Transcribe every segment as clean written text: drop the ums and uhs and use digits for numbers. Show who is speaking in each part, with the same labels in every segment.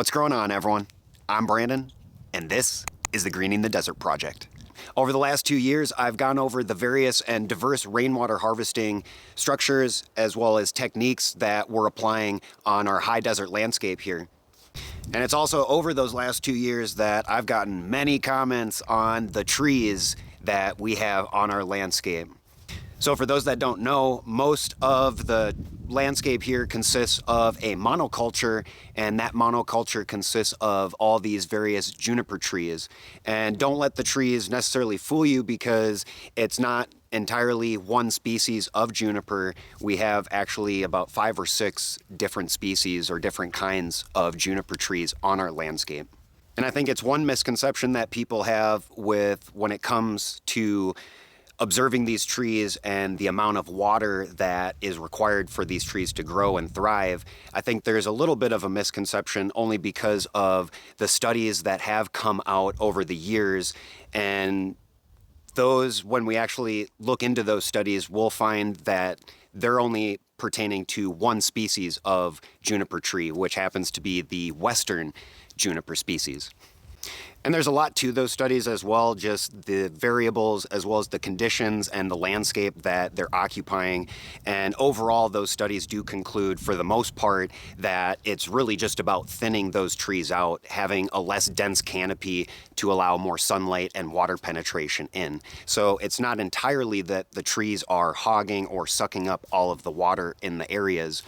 Speaker 1: What's going on, everyone? I'm Brandon, and this is the Greening the Desert Project. Over the last 2 years, I've gone over the various and diverse rainwater harvesting structures as well as techniques that we're applying on our high desert landscape here. And it's also over those last 2 years that I've gotten many comments on the trees that we have on our landscape. So for those that don't know, most of the landscape here consists of a monoculture, and that monoculture consists of all these various juniper trees. And don't let the trees necessarily fool you, because it's not entirely one species of juniper. We have actually about 5 or 6 different species or different kinds of juniper trees on our landscape. And I think it's one misconception that people have with when it comes to observing these trees and the amount of water that is required for these trees to grow and thrive. I think there's a little bit of a misconception only because of the studies that have come out over the years. And those, when we actually look into those studies, we'll find that they're only pertaining to one species of juniper tree, which happens to be the western juniper species. And there's a lot to those studies as well, just the variables as well as the conditions and the landscape that they're occupying. And overall, those studies do conclude, for the most part, that it's really just about thinning those trees out, having a less dense canopy to allow more sunlight and water penetration in. So it's not entirely that the trees are hogging or sucking up all of the water in the areas,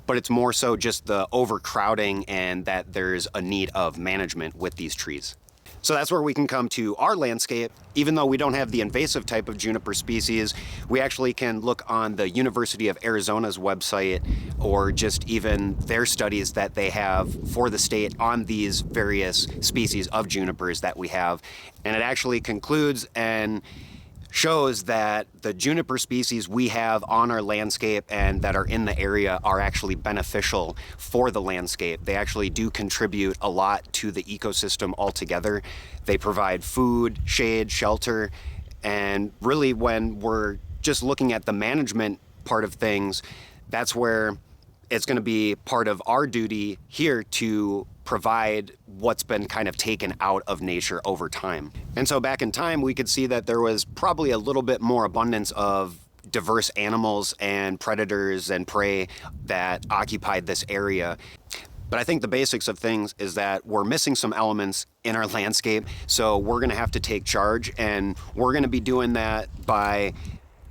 Speaker 1: but it's more so just the overcrowding and that there's a need of management with these trees. So that's where we can come to our landscape. Even though we don't have the invasive type of juniper species, we actually can look on the University of Arizona's website, or just even their studies that they have for the state on these various species of junipers that we have. And it actually concludes and shows that the juniper species we have on our landscape and that are in the area are actually beneficial for the landscape. They actually do contribute a lot to the ecosystem altogether. They provide food, shade, shelter, and really when we're just looking at the management part of things, that's where it's going to be part of our duty here to provide what's been kind of taken out of nature over time. And so back in time, we could see that there was probably a little bit more abundance of diverse animals and predators and prey that occupied this area. But I think the basics of things is that we're missing some elements in our landscape, so we're going to have to take charge, and we're going to be doing that by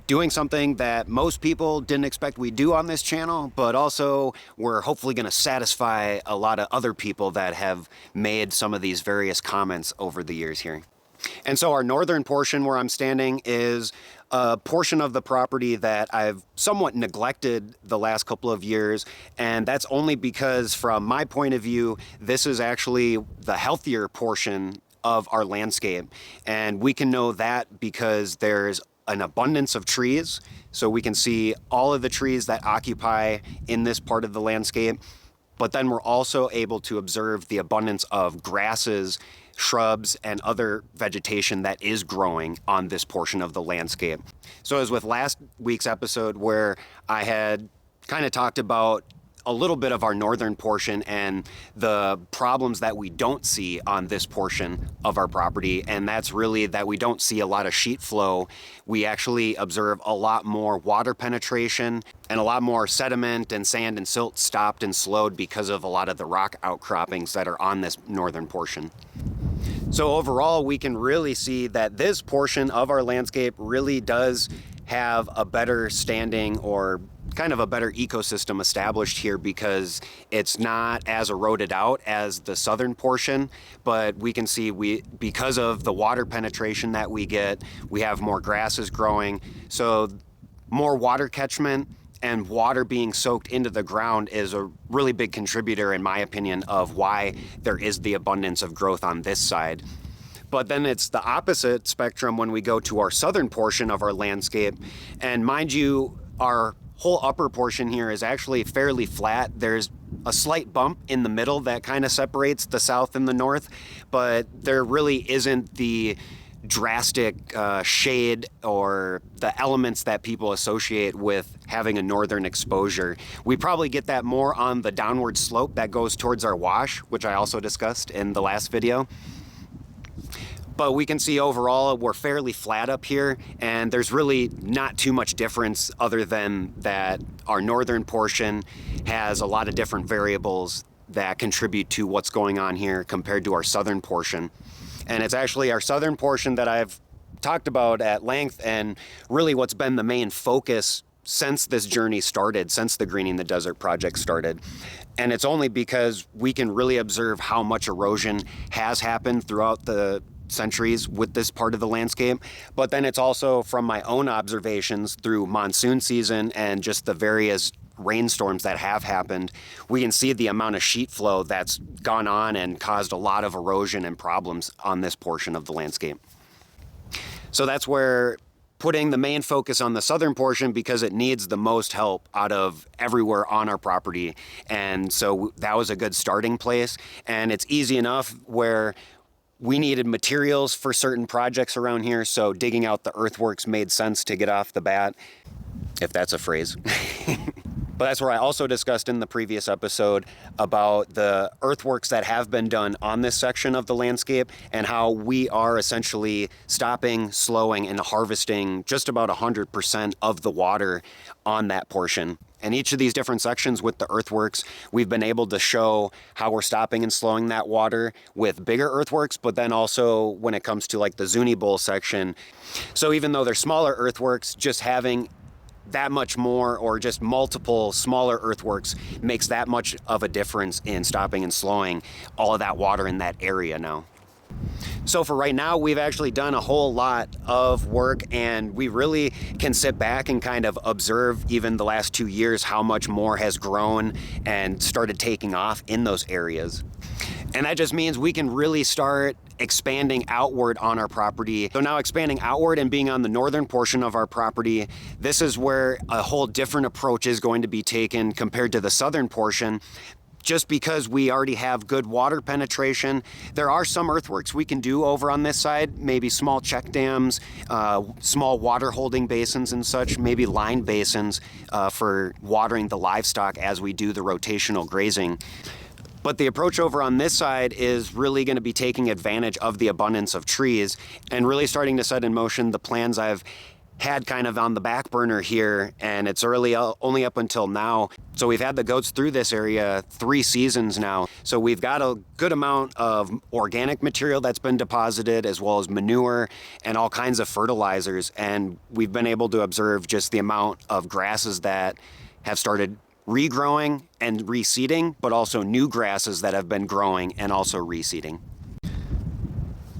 Speaker 1: doing something that most people didn't expect we'd do on this channel, but also we're hopefully going to satisfy a lot of other people that have made some of these various comments over the years here. And so our northern portion where I'm standing is a portion of the property that I've somewhat neglected the last couple of years, and that's only because from my point of view, this is actually the healthier portion of our landscape. And we can know that because there's an abundance of trees, so we can see all of the trees that occupy in this part of the landscape, but then we're also able to observe the abundance of grasses, shrubs, and other vegetation that is growing on this portion of the landscape. So as with last week's episode where I had kind of talked about a little bit of our northern portion and the problems that we don't see on this portion of our property, and that's really that we don't see a lot of sheet flow. We actually observe a lot more water penetration and a lot more sediment and sand and silt stopped and slowed because of a lot of the rock outcroppings that are on this northern portion. So overall, we can really see that this portion of our landscape really does have a better standing or kind of a better ecosystem established here, because it's not as eroded out as the southern portion, but we can see because of the water penetration that we get, we have more grasses growing. So more water catchment and water being soaked into the ground is a really big contributor, in my opinion, of why there is the abundance of growth on this side. But then it's the opposite spectrum when we go to our southern portion of our landscape. And mind you, our whole upper portion here is actually fairly flat. There's a slight bump in the middle that kind of separates the south and the north, but there really isn't the drastic shade or the elements that people associate with having a northern exposure. We probably get that more on the downward slope that goes towards our wash, which I also discussed in the last video. But we can see overall we're fairly flat up here, and there's really not too much difference other than that our northern portion has a lot of different variables that contribute to what's going on here compared to our southern portion. And it's actually our southern portion that I've talked about at length, and really what's been the main focus since this journey started, since the Greening the Desert project started. And it's only because we can really observe how much erosion has happened throughout the centuries with this part of the landscape. But then it's also from my own observations through monsoon season and just the various rainstorms that have happened, we can see the amount of sheet flow that's gone on and caused a lot of erosion and problems on this portion of the landscape. So that's where putting the main focus on the southern portion, because it needs the most help out of everywhere on our property. And so that was a good starting place. And it's easy enough where we needed materials for certain projects around here, so digging out the earthworks made sense to get off the bat, if that's a phrase. But that's where I also discussed in the previous episode about the earthworks that have been done on this section of the landscape and how we are essentially stopping, slowing, and harvesting just about 100% of the water on that portion. And each of these different sections with the earthworks, we've been able to show how we're stopping and slowing that water with bigger earthworks, but then also when it comes to like the Zuni Bowl section. So even though they're smaller earthworks, just having that much more or just multiple smaller earthworks makes that much of a difference in stopping and slowing all of that water in that area now. So for right now, we've actually done a whole lot of work, and we really can sit back and kind of observe even the last 2 years how much more has grown and started taking off in those areas. And that just means we can really start expanding outward on our property. So now expanding outward and being on the northern portion of our property, this is where a whole different approach is going to be taken compared to the southern portion. Just because we already have good water penetration, there are some earthworks we can do over on this side, maybe small check dams, small water holding basins and such, maybe lined basins for watering the livestock as we do the rotational grazing. But the approach over on this side is really going to be taking advantage of the abundance of trees and really starting to set in motion the plans I've had kind of on the back burner here, and it's only up until now. So we've had the goats through this area 3 seasons now. So we've got a good amount of organic material that's been deposited, as well as manure and all kinds of fertilizers. And we've been able to observe just the amount of grasses that have started regrowing and reseeding, but also new grasses that have been growing and also reseeding.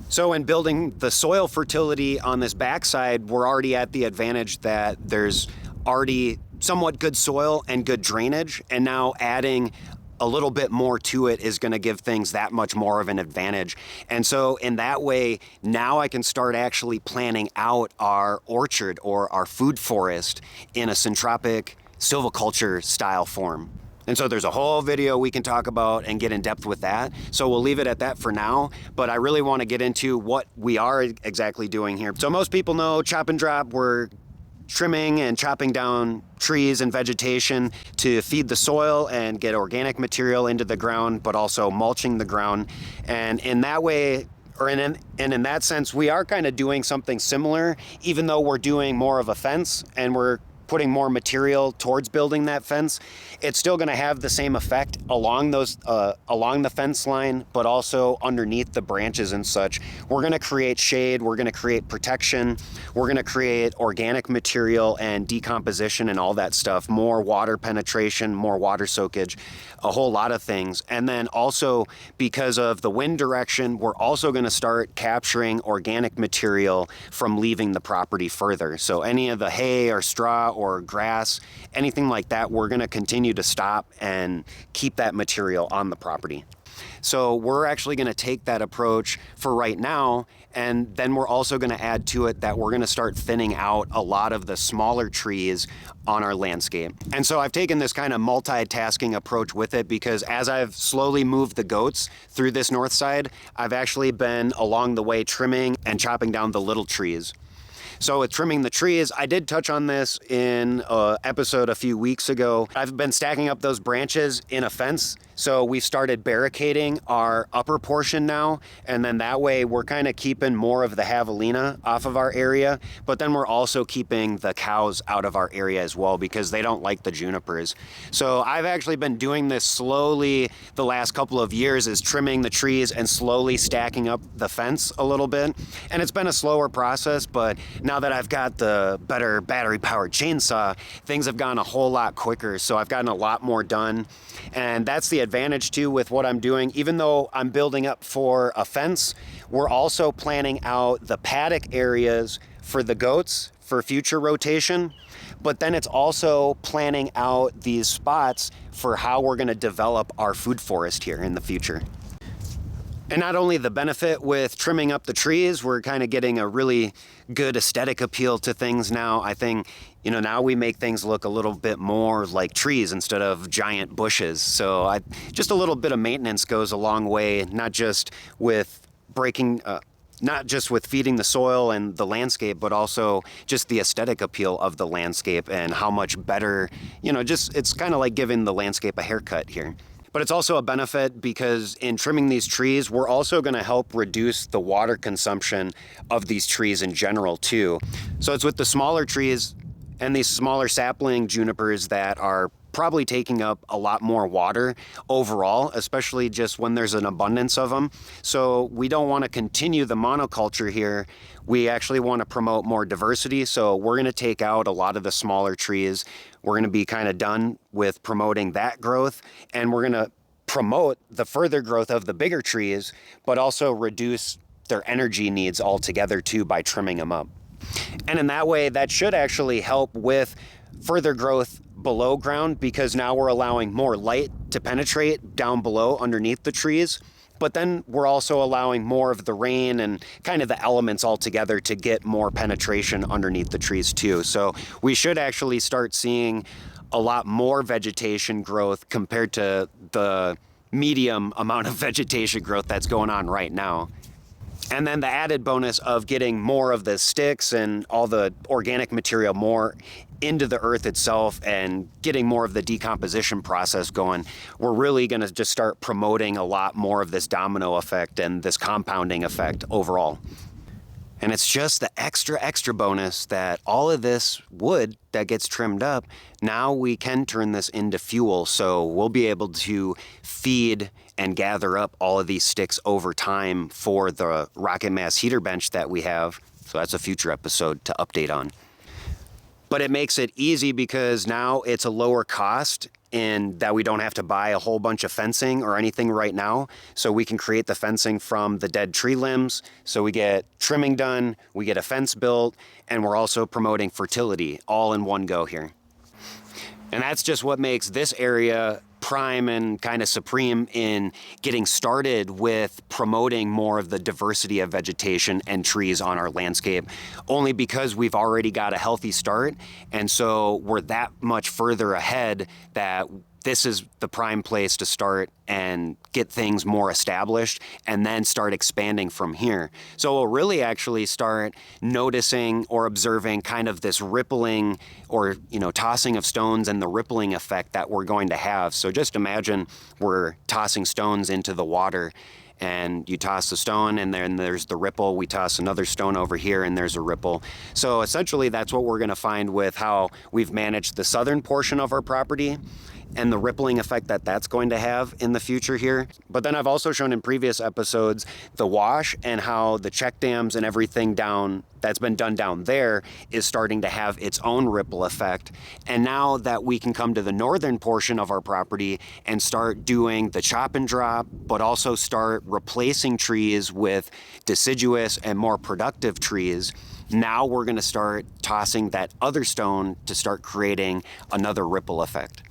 Speaker 1: So in building the soil fertility on this backside, we're already at the advantage that there's already somewhat good soil and good drainage, and now adding a little bit more to it is going to give things that much more of an advantage. And so in that way, now I can start actually planning out our orchard or our food forest in a syntropic silviculture style form. And so there's a whole video we can talk about and get in depth with that. So we'll leave it at that for now, but I really want to get into what we are exactly doing here. So most people know chop and drop, we're trimming and chopping down trees and vegetation to feed the soil and get organic material into the ground, but also mulching the ground. And in that way, in that sense, we are kind of doing something similar, even though we're doing more of a fence and we're putting more material towards building that fence. It's still going to have the same effect along the fence line, but also underneath the branches and such. We're going to create shade, we're going to create protection, we're going to create organic material and decomposition and all that stuff, more water penetration, more water soakage, a whole lot of things. And then also, because of the wind direction, we're also going to start capturing organic material from leaving the property further. So any of the hay or straw or grass, anything like that, we're going to continue to stop and keep that material on the property. So we're actually going to take that approach for right now, and then we're also going to add to it that we're going to start thinning out a lot of the smaller trees on our landscape. And so I've taken this kind of multitasking approach with it, because as I've slowly moved the goats through this north side, I've actually been along the way trimming and chopping down the little trees. So with trimming the trees, I did touch on this in an episode a few weeks ago. I've been stacking up those branches in a fence. So we started barricading our upper portion now, and then that way we're kind of keeping more of the javelina off of our area, but then we're also keeping the cows out of our area as well, because they don't like the junipers. So I've actually been doing this slowly the last couple of years, is trimming the trees and slowly stacking up the fence a little bit. And it's been a slower process, but now that I've got the better battery-powered chainsaw, things have gone a whole lot quicker. So I've gotten a lot more done. And that's the advantage too with what I'm doing. Even though I'm building up for a fence, we're also planning out the paddock areas for the goats for future rotation. But then it's also planning out these spots for how we're going to develop our food forest here in the future. And not only the benefit with trimming up the trees, we're kind of getting a really good aesthetic appeal to things now. I think, now we make things look a little bit more like trees instead of giant bushes. So just a little bit of maintenance goes a long way, not just with not just with feeding the soil and the landscape, but also just the aesthetic appeal of the landscape and how much better, it's kind of like giving the landscape a haircut here. But it's also a benefit because in trimming these trees, we're also going to help reduce the water consumption of these trees in general too. So it's with the smaller trees and these smaller sapling junipers that are probably taking up a lot more water overall, especially just when there's an abundance of them. So we don't want to continue the monoculture here. We actually want to promote more diversity. So we're going to take out a lot of the smaller trees. We're going to be kind of done with promoting that growth, and we're going to promote the further growth of the bigger trees, but also reduce their energy needs altogether too by trimming them up. And in that way, that should actually help with further growth below ground, because now we're allowing more light to penetrate down below underneath the trees. But then we're also allowing more of the rain and kind of the elements all together to get more penetration underneath the trees too. So we should actually start seeing a lot more vegetation growth compared to the medium amount of vegetation growth that's going on right now. And then the added bonus of getting more of the sticks and all the organic material more into the earth itself and getting more of the decomposition process going, we're really going to just start promoting a lot more of this domino effect and this compounding effect overall. And it's just the extra bonus that all of this wood that gets trimmed up, now we can turn this into fuel. So we'll be able to feed and gather up all of these sticks over time for the rocket mass heater bench that we have. So that's a future episode to update on. But it makes it easy because now it's a lower cost in that we don't have to buy a whole bunch of fencing or anything right now. So we can create the fencing from the dead tree limbs. So we get trimming done, we get a fence built, and we're also promoting fertility all in one go here. And that's just what makes this area prime and kind of supreme in getting started with promoting more of the diversity of vegetation and trees on our landscape, only because we've already got a healthy start. And so we're that much further ahead that this is the prime place to start and get things more established and then start expanding from here. So we'll really actually start noticing or observing kind of this rippling or, tossing of stones and the rippling effect that we're going to have. So just imagine we're tossing stones into the water, and you toss the stone and then there's the ripple. We toss another stone over here and there's a ripple. So essentially that's what we're going to find with how we've managed the southern portion of our property and the rippling effect that that's going to have in the future here. But then I've also shown in previous episodes the wash and how the check dams and everything down that's been done down there is starting to have its own ripple effect. And now that we can come to the northern portion of our property and start doing the chop and drop, but also start replacing trees with deciduous and more productive trees, now we're going to start tossing that other stone to start creating another ripple effect.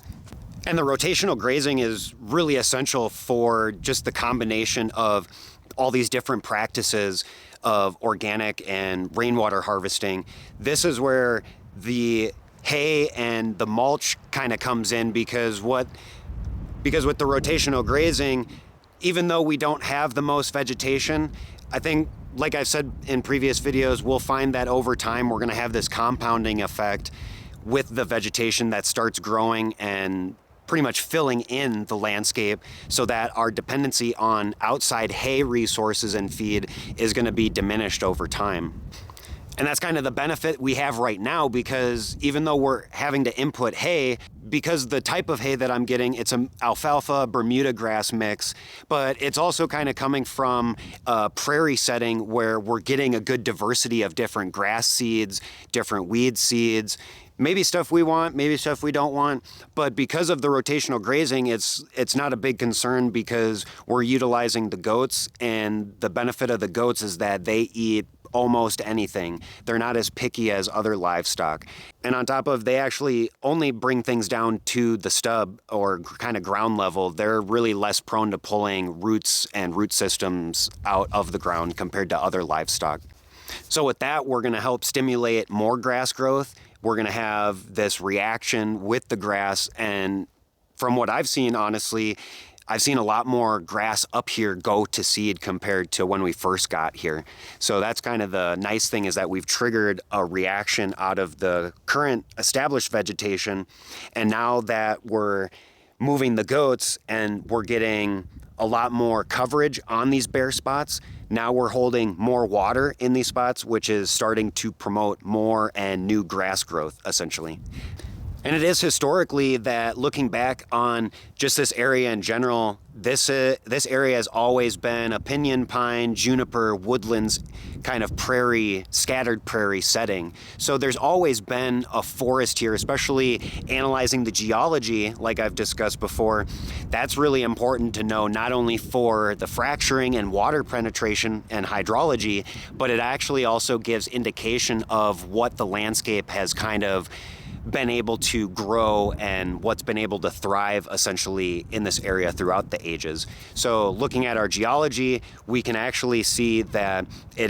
Speaker 1: And the rotational grazing is really essential for just the combination of all these different practices of organic and rainwater harvesting. This is where the hay and the mulch kind of comes in, because with the rotational grazing, even though we don't have the most vegetation, I think, like I've said in previous videos, we'll find that over time we're going to have this compounding effect with the vegetation that starts growing and pretty much filling in the landscape, so that our dependency on outside hay resources and feed is going to be diminished over time. And that's kind of the benefit we have right now, because even though we're having to input hay, because the type of hay that I'm getting, it's an alfalfa Bermuda grass mix, but it's also kind of coming from a prairie setting where we're getting a good diversity of different grass seeds, different weed seeds, maybe stuff we want, maybe stuff we don't want. But because of the rotational grazing, it's not a big concern, because we're utilizing the goats, and the benefit of the goats is that they eat almost anything. They're not as picky as other livestock. And on top of, they actually only bring things down to the stub or kind of ground level. They're really less prone to pulling roots and root systems out of the ground compared to other livestock. So with that, we're going to help stimulate more grass growth. We're going to have this reaction with the grass. And from what I've seen, honestly, I've seen a lot more grass up here go to seed compared to when we first got here. So that's kind of the nice thing, is that we've triggered a reaction out of the current established vegetation. And now that we're moving the goats and we're getting a lot more coverage on these bare spots, now we're holding more water in these spots, which is starting to promote more and new grass growth, essentially. And it is historically that, looking back on just this area in general, this area has always been a pinyon pine, juniper, woodlands, kind of prairie, scattered prairie setting. So there's always been a forest here, especially analyzing the geology, like I've discussed before. That's really important to know, not only for the fracturing and water penetration and hydrology, but it actually also gives indication of what the landscape has kind of been able to grow and what's been able to thrive essentially in this area throughout the ages. So looking at our geology, we can actually see that it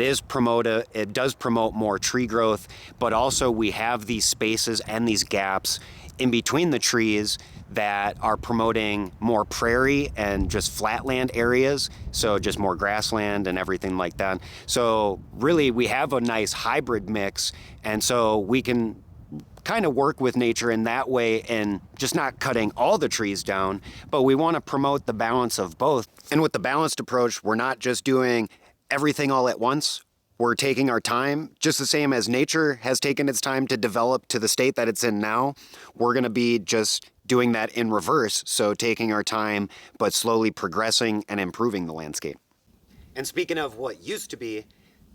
Speaker 1: does promote more tree growth, but also we have these spaces and these gaps in between the trees that are promoting more prairie and just flatland areas, so just more grassland and everything like that. So really we have a nice hybrid mix, and so we can kind of work with nature in that way, and just not cutting all the trees down, but we want to promote the balance of both. And with the balanced approach, we're not just doing everything all at once. We're taking our time, just the same as nature has taken its time to develop to the state that it's in now. We're going to be just doing that in reverse, so taking our time, but slowly progressing and improving the landscape. And speaking of what used to be,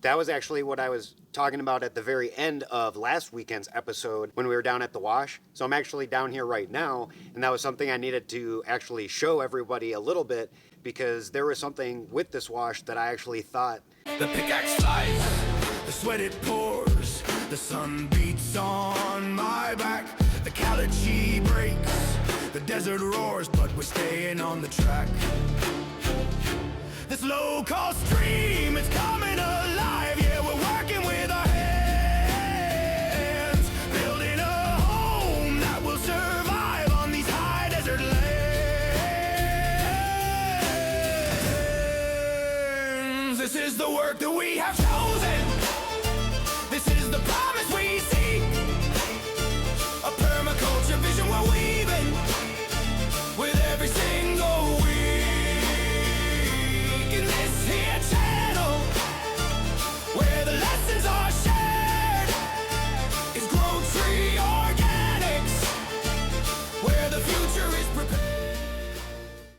Speaker 1: that was actually what I was talking about at the very end of last weekend's episode when we were down at the wash. So I'm actually down here right now, and that was something I needed to actually show everybody a little bit, because there was something with this wash that I actually thought.
Speaker 2: The pickaxe flies, the sweat it pours, the sun beats on my back, the Kalachi breaks, the desert roars, but we're staying on the track. This low-cost dream is coming alive. Yeah, we're working with our hands, building a home that will survive on these high desert lands. This is the work that we have